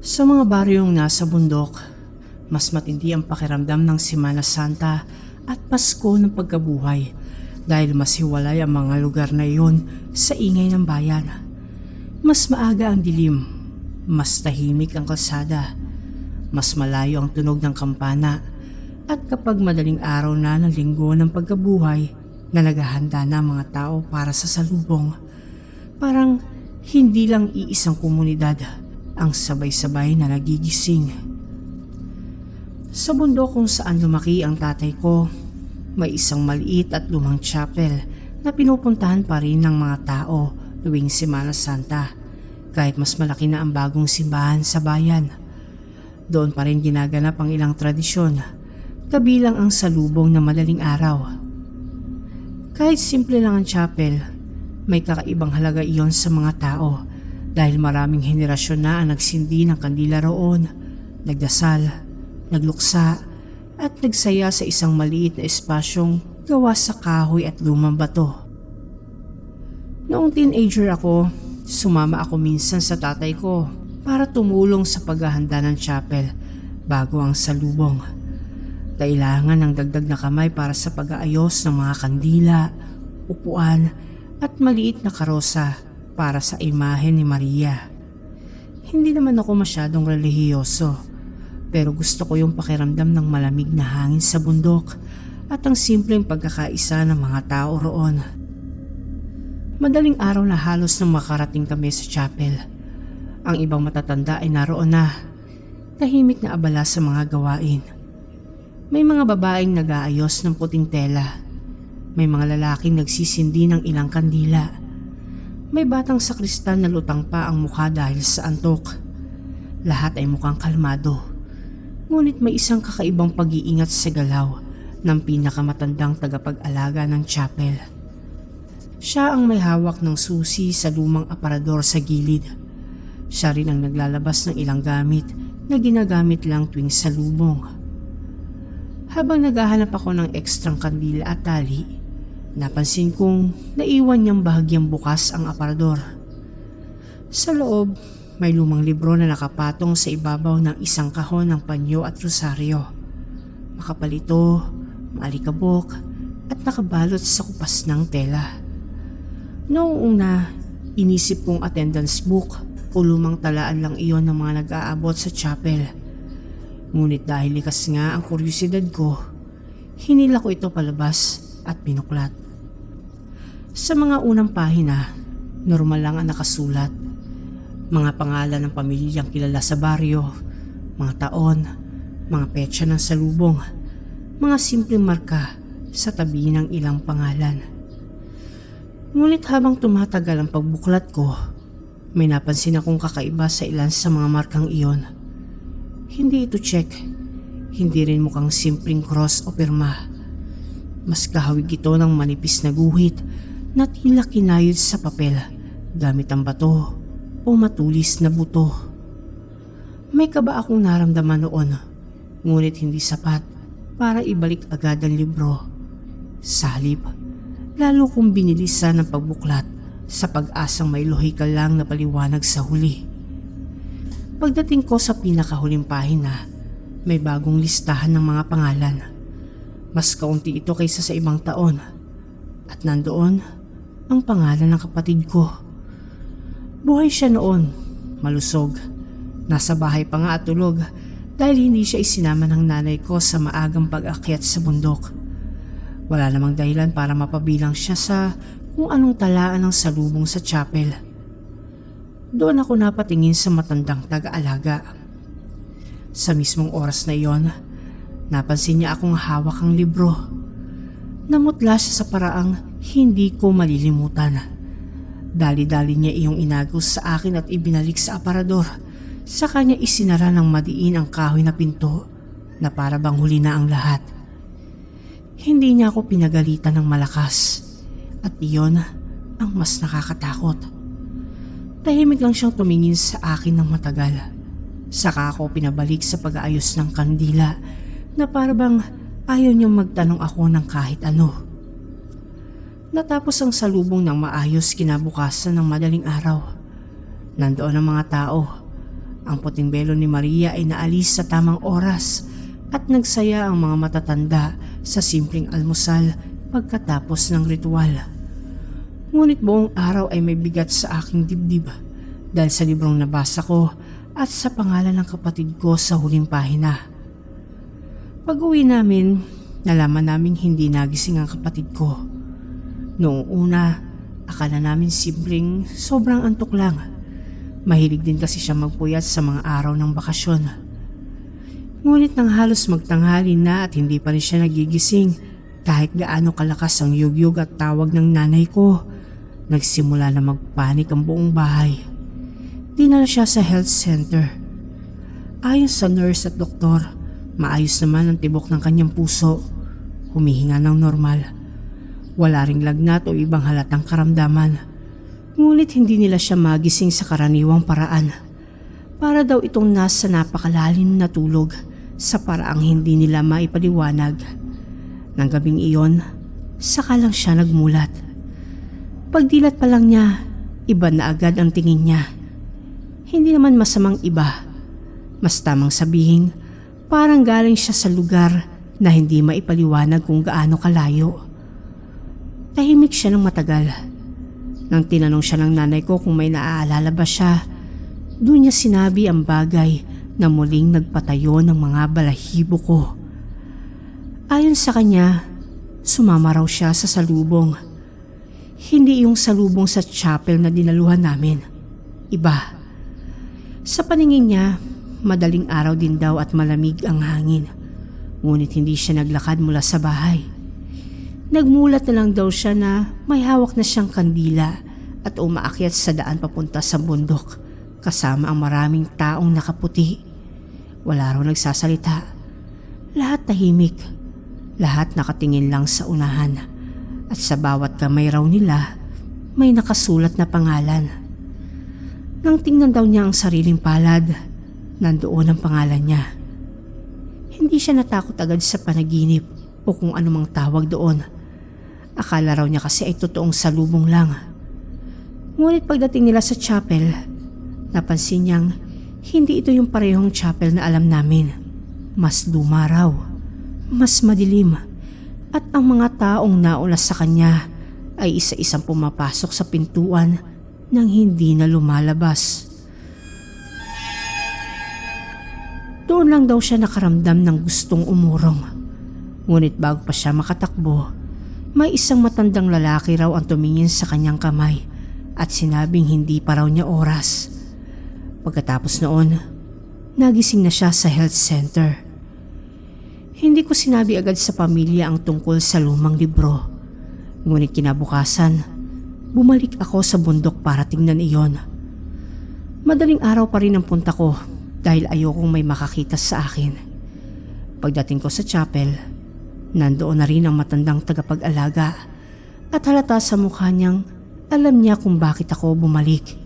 Sa mga baryong nasa bundok, mas matindi ang pakiramdam ng Semana Santa at Pasko ng pagkabuhay dahil mas hiwalay ang mga lugar na iyon sa ingay ng bayan. Mas maaga ang dilim, mas tahimik ang kalsada, mas malayo ang tunog ng kampana, at kapag madaling araw na ng linggo ng pagkabuhay na naghahanda na ang mga tao para sa salubong, parang hindi lang iisang komunidad ang sabay-sabay na nagigising. Sa bundok kung saan lumaki ang tatay ko, may isang maliit at lumang chapel na pinupuntahan pa rin ng mga tao tuwing Semana Santa kahit mas malaki na ang bagong simbahan sa bayan. Doon pa rin ginaganap ang ilang tradisyon, kabilang ang salubong na madaling araw. Kahit simple lang ang chapel, may kakaibang halaga iyon sa mga tao dahil maraming henerasyon na ang nagsindi ng kandila roon, nagdasal, nagluksa at nagsaya sa isang maliit na espasyong gawa sa kahoy at lumang bato. Noong teenager ako, sumama ako minsan sa tatay ko para tumulong sa paghahanda ng chapel bago ang salubong. Kailangan ng dagdag na kamay para sa pag-aayos ng mga kandila, upuan at maliit na karosa para sa imahe ni Maria. Hindi naman ako masyadong relihiyoso, pero gusto ko yung pakiramdam ng malamig na hangin sa bundok at ang simpleng pagkakaisa ng mga tao roon. Madaling araw na halos nang makarating kami sa chapel. Ang ibang matatanda ay naroon na, tahimik na abala sa mga gawain. May mga babaeng nag-aayos ng puting tela. May mga lalaking nagsisindi ng ilang kandila. May batang sakristan na lutang pa ang mukha dahil sa antok. Lahat ay mukhang kalmado. Ngunit may isang kakaibang pag-iingat sa galaw ng pinakamatandang tagapag-alaga ng chapel. Siya ang may hawak ng susi sa lumang aparador sa gilid. Siya rin ang naglalabas ng ilang gamit na ginagamit lang tuwing salubong. Habang naghahanap ako ng ekstrang kandila at tali, napansin kong naiwan niyang bahagyang bukas ang aparador. Sa loob, may lumang libro na nakapatong sa ibabaw ng isang kahon ng panyo at rosaryo. Makapal ito, maalikabok at nakabalot sa kupas ng tela. Noong una, inisip kong attendance book o lumang talaan lang iyon ng mga nag-aabot sa chapel. Ngunit dahil likas nga ang kuryosidad ko, hinila ko ito palabas at pinuklat. Sa mga unang pahina, normal lang ang nakasulat. Mga pangalan ng pamilyang kilala sa baryo, mga taon, mga petsa ng salubong, mga simpleng marka sa tabi ng ilang pangalan. Ngunit habang tumatagal ang pagbuklat ko, may napansin akong kakaiba sa ilan sa mga markang iyon. Hindi ito check, hindi rin mukhang simpleng cross o pirma. Mas kahawig ito ng manipis na guhit na tila kinayod sa papel gamit ang bato o matulis na buto. May kaba akong naramdaman noon, ngunit hindi sapat para ibalik agad ang libro. Sa halip, lalo kong binilisan ang pagbuklat sa pag-asang may lohikal lang na paliwanag sa huli. Pagdating ko sa pinakahuling pahina, may bagong listahan ng mga pangalan. Mas kaunti ito kaysa sa ibang taon. At nandoon ang pangalan ng kapatid ko. Buhay siya noon, malusog. Nasa bahay pa nga at tulog dahil hindi siya isinama ng nanay ko sa maagang pag-akyat sa bundok. Wala namang dahilan para mapabilang siya sa kung anong talaan ng salubong sa chapel. Doon ako napatingin sa matandang taga-alaga. Sa mismong oras na iyon, napansin niya akong hawak ang libro. Namutla siya sa paraang hindi ko malilimutan. Dali-dali niya iyong inagos sa akin at ibinalik sa aparador. Sa kanya isinara ng madiin ang kahoy na pinto na para bang huli na ang lahat. Hindi niya ako pinagalitan ng malakas at iyon ang mas nakakatakot. Tahimik lang siyang tumingin sa akin ng matagal. Saka ako pinabalik sa pag-aayos ng kandila na parabang ayaw niyang magtanong ako ng kahit ano. Natapos ang salubong ng maayos kinabukasan ng madaling araw. Nandoon ang mga tao. Ang puting belo ni Maria ay naalis sa tamang oras at nagsaya ang mga matatanda sa simpleng almusal pagkatapos ng ritual. Ngunit buong araw ay may bigat sa aking dibdib dahil sa librong nabasa ko at sa pangalan ng kapatid ko sa huling pahina. Pag-uwi namin, nalaman naming hindi nagising ang kapatid ko. Noong una, akala namin simpleng sobrang antok lang. Mahilig din kasi siya magpuyat sa mga araw ng bakasyon. Ngunit nang halos magtanghali na at hindi pa rin siya nagigising kahit gaano kalakas ang yugyug at tawag ng nanay ko, nagsimula na magpanik ang buong bahay. Dinala siya sa health center. Ayon sa nurse at doktor, maayos naman ang tibok ng kanyang puso. Humihinga ng normal. Wala ring lagnat o ibang halatang karamdaman. Ngunit hindi nila siya magising sa karaniwang paraan. Para daw itong nasa napakalalim na tulog sa paraang hindi nila maipaliwanag. Nang gabing iyon, saka lang siya nagmulat. Pagdilat pa lang niya, iba na agad ang tingin niya. Hindi naman masamang iba. Mas tamang sabihin, parang galing siya sa lugar na hindi maipaliwanag kung gaano kalayo. Tahimik siya ng matagal. Nang tinanong siya ng nanay ko kung may naaalala ba siya, doon niya sinabi ang bagay na muling nagpatayo ng mga balahibo ko. Ayon sa kanya, sumama raw siya sa salubong. Hindi yung salubong sa chapel na dinaluhan namin. Iba. Sa paningin niya, madaling araw din daw at malamig ang hangin. Ngunit hindi siya naglakad mula sa bahay. Nagmulat na lang daw siya na may hawak na siyang kandila at umaakyat sa daan papunta sa bundok kasama ang maraming taong nakaputi. Wala raw nagsasalita. Lahat tahimik. Lahat nakatingin lang sa unahan. At sa bawat kamay raw nila, may nakasulat na pangalan. Nang tingnan daw niya ang sariling palad, nandoon ang pangalan niya. Hindi siya natakot agad sa panaginip o kung anumang tawag doon. Akala raw niya kasi ay totoong salubong lang. Ngunit pagdating nila sa chapel, napansin niyang hindi ito yung parehong chapel na alam namin. Mas luma raw, mas madilim, at ang mga taong nauna sa kanya ay isa-isang pumapasok sa pintuan nang hindi na lumalabas. Doon lang daw siya nakaramdam ng gustong umurong. Ngunit bago pa siya makatakbo, may isang matandang lalaki raw ang tumingin sa kanyang kamay at sinabing hindi pa raw niya oras. Pagkatapos noon, nagising na siya sa health center. Hindi ko sinabi agad sa pamilya ang tungkol sa lumang libro. Ngunit kinabukasan, bumalik ako sa bundok para tingnan iyon. Madaling araw pa rin ang punta ko dahil ayokong may makakita sa akin. Pagdating ko sa chapel, nandoon na rin ang matandang tagapag-alaga at halata sa mukha niyang alam niya kung bakit ako bumalik.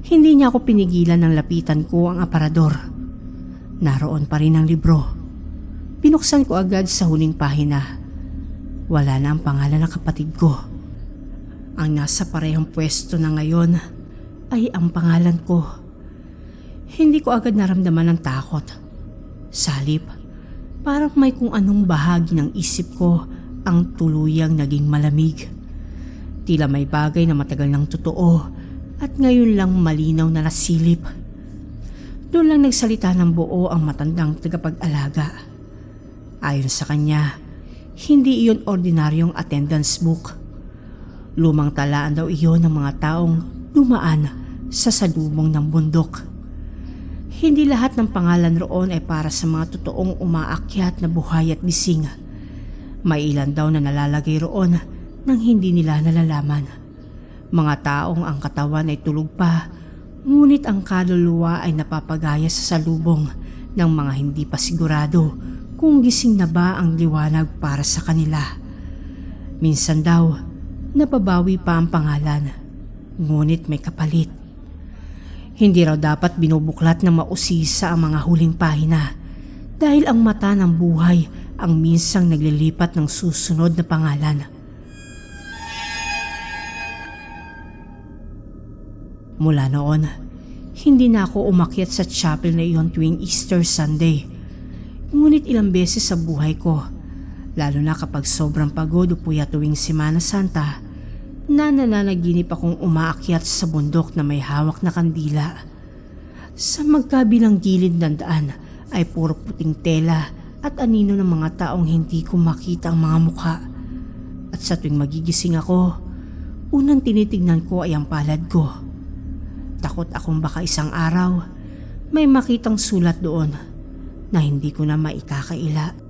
Hindi niya ako pinigilan ng lapitan ko ang aparador. Naroon pa rin ang libro. Binuksan ko agad sa huling pahina. Wala na ang pangalan ng kapatid ko. Ang nasa parehong pwesto na ngayon ay ang pangalan ko. Hindi ko agad naramdaman ng takot. Salip, parang may kung anong bahagi ng isip ko ang tuluyang naging malamig. Tila may bagay na matagal ng totoo at ngayon lang malinaw na nasilip. Doon lang nagsalita ng buo ang matandang tagapag-alaga. Ayon sa kanya, hindi iyon ordinaryong attendance book. Lumang talaan daw iyon ng mga taong dumaan sa salubong ng bundok. Hindi lahat ng pangalan roon ay para sa mga totoong umaakyat na buhay at gising. May ilan daw na nalalagay roon nang hindi nila nalalaman. Mga taong ang katawan ay tulog pa, ngunit ang kaluluwa ay napapagaya sa salubong ng mga hindi pa sigurado kung gising na ba ang liwanag para sa kanila. Minsan daw, nababawi pa ang pangalan, ngunit may kapalit. Hindi raw dapat binubuklat ng mausisa ang mga huling pahina dahil ang mata ng buhay ang minsang naglilipat ng susunod na pangalan. Mula noon, Hindi na ako umakyat sa chapel na iyon tuwing Easter Sunday. Ngunit ilang beses sa buhay ko, lalo na kapag sobrang pagod o puyat tuwing Semana Santa, na nananaginip akong umaakyat sa bundok na may hawak na kandila. Sa magkabilang gilid ng daan ay puro puting tela at anino ng mga taong hindi ko makita ang mga mukha. At sa tuwing magigising ako, unang tinitignan ko ay ang palad ko. Takot akong baka isang araw may makitang sulat doon na hindi ko na maikakaila.